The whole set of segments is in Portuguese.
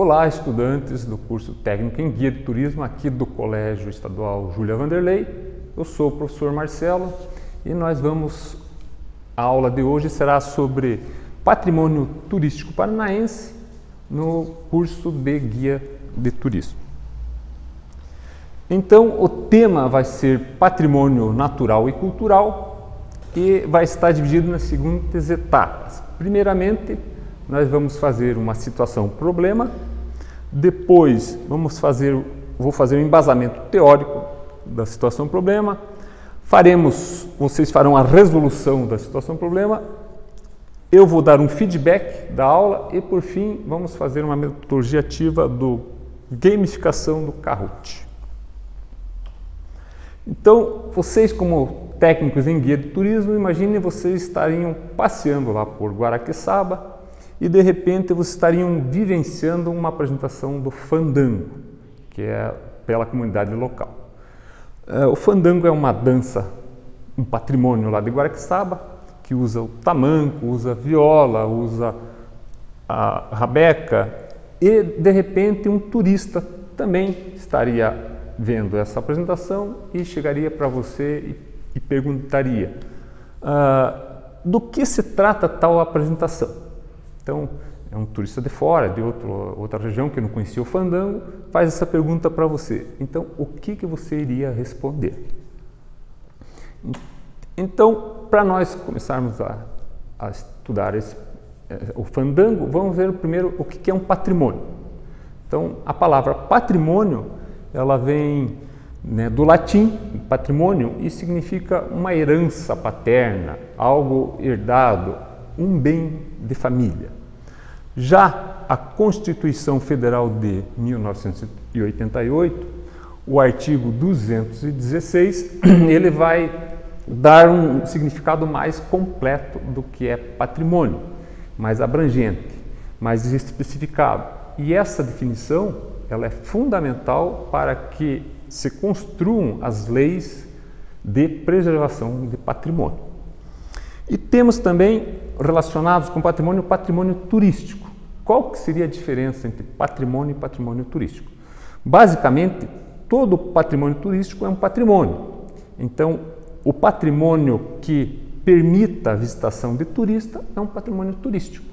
Olá, estudantes do curso técnico em guia de turismo aqui do Colégio Estadual Júlia Vanderlei. Eu sou o professor Marcelo e a aula de hoje será sobre patrimônio turístico paranaense no curso de guia de turismo. Então, o tema vai ser patrimônio natural e cultural e vai estar dividido nas seguintes etapas. Primeiramente, nós vamos fazer uma situação-problema, depois vou fazer um embasamento teórico da situação-problema, vocês farão a resolução da situação-problema, eu vou dar um feedback da aula e, por fim, vamos fazer uma metodologia ativa do gamificação do Kahoot. Então, vocês como técnicos em guia de turismo, imaginem vocês estariam passeando lá por Guaraqueçaba e de repente vocês estariam vivenciando uma apresentação do fandango, que é pela comunidade local. O fandango é uma dança, um patrimônio lá de Guaraqueçaba, que usa o tamanco, usa a viola, usa a rabeca e de repente um turista também estaria vendo essa apresentação e chegaria para você e perguntaria do que se trata tal apresentação. Então, é um turista de fora, de outra região que não conhecia o fandango, faz essa pergunta para você. Então, o que você iria responder? Então, para nós começarmos a estudar o fandango, vamos ver primeiro o que é um patrimônio. Então, a palavra patrimônio, ela vem do latim, patrimônio, e significa uma herança paterna, algo herdado, um bem de família. Já a Constituição Federal de 1988, o artigo 216, ele vai dar um significado mais completo do que é patrimônio, mais abrangente, mais especificado. E essa definição, ela é fundamental para que se construam as leis de preservação de patrimônio. E temos também, relacionados com patrimônio, patrimônio turístico. Qual que seria a diferença entre patrimônio e patrimônio turístico? Basicamente, todo patrimônio turístico é um patrimônio. Então, o patrimônio que permita a visitação de turista é um patrimônio turístico.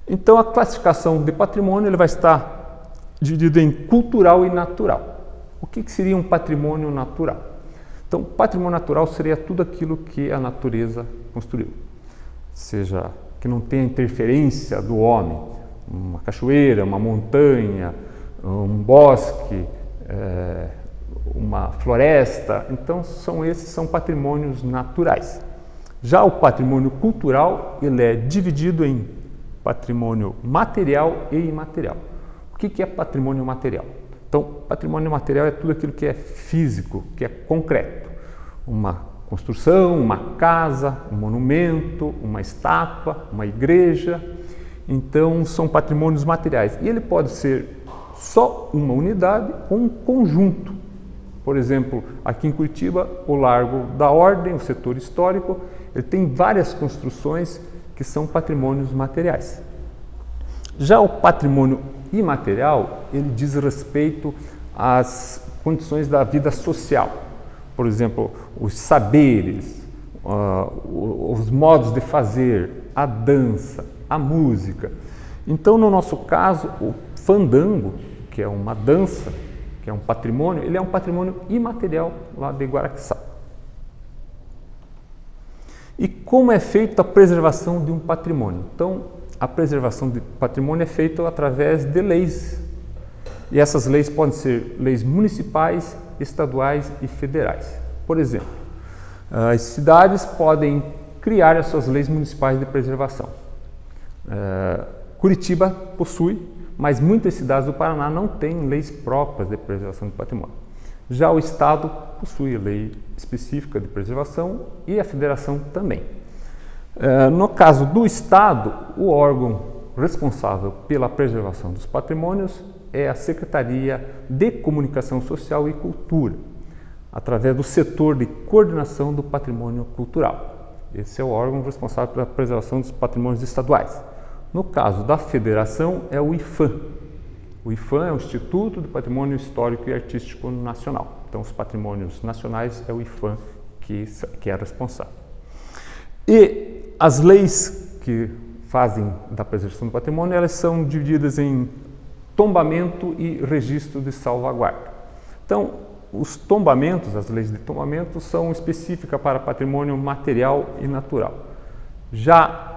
Então, a classificação de patrimônio ele vai estar dividido em cultural e natural. O que seria um patrimônio natural? Então, patrimônio natural seria tudo aquilo que a natureza construiu, seja que não tenha interferência do homem, uma cachoeira, uma montanha, um bosque, uma floresta. Então, esses são patrimônios naturais. Já o patrimônio cultural, ele é dividido em patrimônio material e imaterial. O que é patrimônio material? Então, patrimônio material é tudo aquilo que é físico, que é concreto. Uma construção, uma casa, um monumento, uma estátua, uma igreja. Então, são patrimônios materiais. E ele pode ser só uma unidade ou um conjunto. Por exemplo, aqui em Curitiba, o Largo da Ordem, o setor histórico, ele tem várias construções que são patrimônios materiais. Já o patrimônio imaterial, ele diz respeito às condições da vida social. Por exemplo, os saberes, os modos de fazer, a dança, a música. Então, no nosso caso, o fandango, que é uma dança, que é um patrimônio, ele é um patrimônio imaterial lá de Guaraqueçaba. E como é feita a preservação de um patrimônio? Então, a preservação de patrimônio é feita através de leis. E essas leis podem ser leis municipais, estaduais e federais. Por exemplo, as cidades podem criar as suas leis municipais de preservação. Curitiba possui, mas muitas cidades do Paraná não têm leis próprias de preservação de patrimônio. Já o Estado possui lei específica de preservação e a Federação também. No caso do Estado, o órgão responsável pela preservação dos patrimônios é a Secretaria de Comunicação Social e Cultura, através do setor de coordenação do patrimônio cultural. Esse é o órgão responsável pela preservação dos patrimônios estaduais. No caso da federação, é o IPHAN. O IPHAN é o Instituto do Patrimônio Histórico e Artístico Nacional. Então, os patrimônios nacionais é o IPHAN que é responsável. E as leis que fazem da preservação do patrimônio, elas são divididas em tombamento e registro de salvaguarda. Então, os tombamentos, as leis de tombamento, são específicas para patrimônio material e natural. Já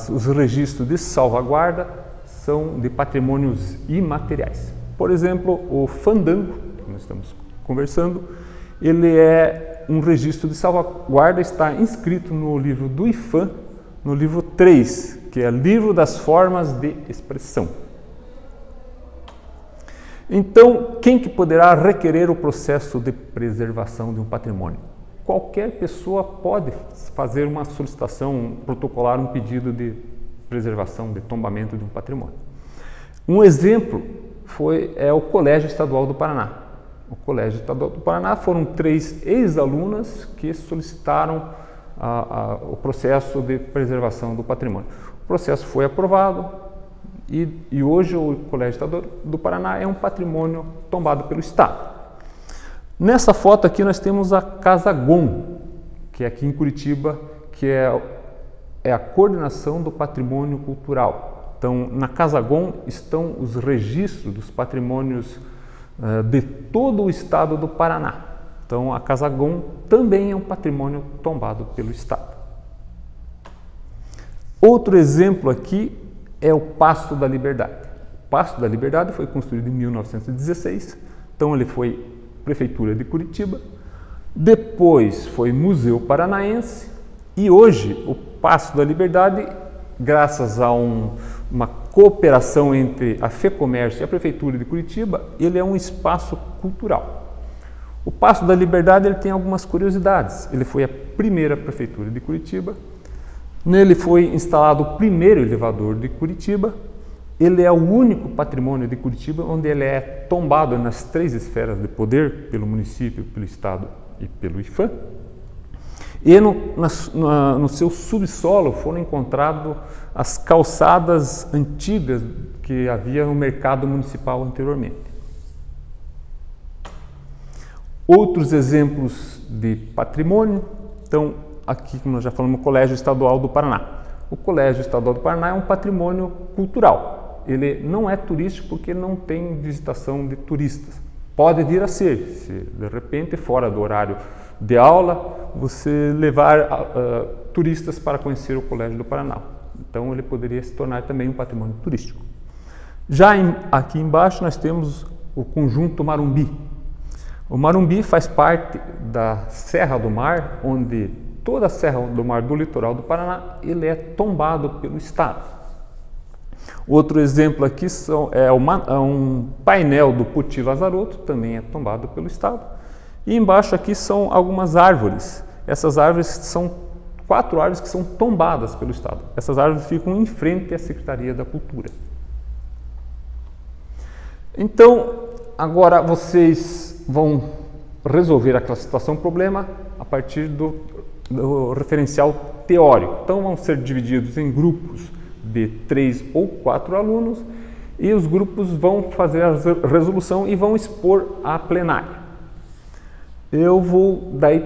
os registros de salvaguarda são de patrimônios imateriais. Por exemplo, o fandango, que nós estamos conversando, ele é um registro de salvaguarda, está inscrito no livro do IPHAN, no livro 3, que é Livro das Formas de Expressão. Então, quem que poderá requerer o processo de preservação de um patrimônio? Qualquer pessoa pode fazer uma solicitação, protocolar um pedido de preservação, de tombamento de um patrimônio. Um exemplo é o Colégio Estadual do Paraná. O Colégio Estadual do Paraná foram 3 ex-alunas que solicitaram o processo de preservação do patrimônio. O processo foi aprovado e hoje o Colégio Estadual do Paraná é um patrimônio tombado pelo Estado. Nessa foto aqui nós temos a Casa GOM, que é aqui em Curitiba, que é a coordenação do patrimônio cultural. Então, na Casa GOM estão os registros dos patrimônios de todo o estado do Paraná. Então, a Casa GOM também é um patrimônio tombado pelo Estado. Outro exemplo aqui é o Paço da Liberdade. O Paço da Liberdade foi construído em 1916, então ele foi Prefeitura de Curitiba, depois foi Museu Paranaense e hoje o Paço da Liberdade, graças a uma cooperação entre a FEComércio e a Prefeitura de Curitiba, ele é um espaço cultural. O Paço da Liberdade ele tem algumas curiosidades. Ele foi a primeira Prefeitura de Curitiba, nele foi instalado o primeiro elevador de Curitiba, ele é o único patrimônio de Curitiba onde ele é tombado nas 3 esferas de poder, pelo município, pelo Estado e pelo IPHAN. E no seu subsolo foram encontradas as calçadas antigas que havia no mercado municipal anteriormente. Outros exemplos de patrimônio, então aqui como nós já falamos, o Colégio Estadual do Paraná. O Colégio Estadual do Paraná é um patrimônio cultural. Ele não é turístico porque não tem visitação de turistas. Pode vir a ser, se de repente, fora do horário de aula, você levar turistas para conhecer o Colégio do Paraná. Então, ele poderia se tornar também um patrimônio turístico. Já aqui embaixo nós temos o Conjunto Marumbi. O Marumbi faz parte da Serra do Mar, onde toda a Serra do Mar do litoral do Paraná ele é tombado pelo Estado. Outro exemplo aqui é um painel do Poti Lazaroto, também é tombado pelo Estado. E embaixo aqui são algumas árvores. Essas árvores são 4 árvores que são tombadas pelo Estado. Essas árvores ficam em frente à Secretaria da Cultura. Então, agora vocês vão resolver aquela situação problema a partir do referencial teórico. Então, vão ser divididos em grupos de 3 ou 4 alunos e os grupos vão fazer a resolução e vão expor à plenária. Eu vou, daí,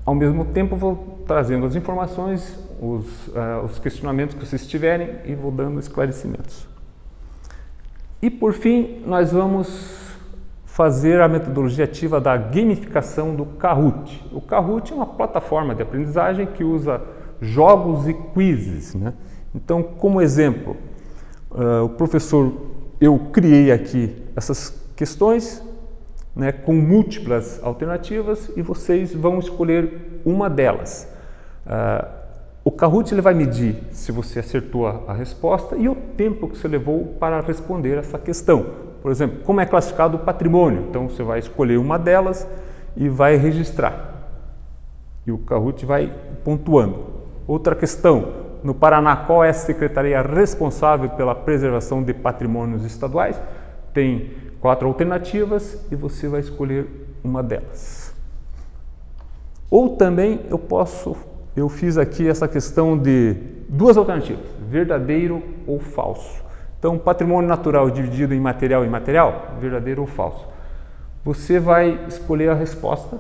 ao mesmo tempo, vou trazendo as informações, os questionamentos que vocês tiverem e vou dando esclarecimentos. E, por fim, nós vamos fazer a metodologia ativa da gamificação do Kahoot. O Kahoot é uma plataforma de aprendizagem que usa jogos e quizzes, né? Então, como exemplo, eu criei aqui essas questões, né, com múltiplas alternativas e vocês vão escolher uma delas. O Kahoot ele vai medir se você acertou a resposta e o tempo que você levou para responder essa questão. Por exemplo, como é classificado o patrimônio? Então, você vai escolher uma delas e vai registrar. E o Kahoot vai pontuando. Outra questão. No Paraná, qual é a secretaria responsável pela preservação de patrimônios estaduais? Tem 4 alternativas e você vai escolher uma delas. Ou também eu fiz aqui essa questão de duas alternativas, verdadeiro ou falso. Então, patrimônio natural dividido em material e imaterial, verdadeiro ou falso. Você vai escolher a resposta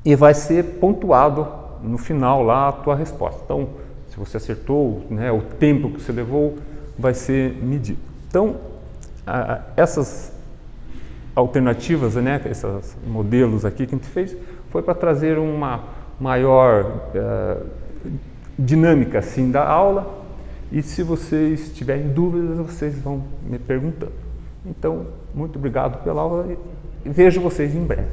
e vai ser pontuado no final lá a tua resposta. Então, se você acertou, né, o tempo que você levou vai ser medido. Então, essas alternativas, né, esses modelos aqui que a gente fez, foi para trazer uma maior dinâmica assim da aula. E se vocês tiverem dúvidas, vocês vão me perguntando. Então, muito obrigado pela aula e vejo vocês em breve.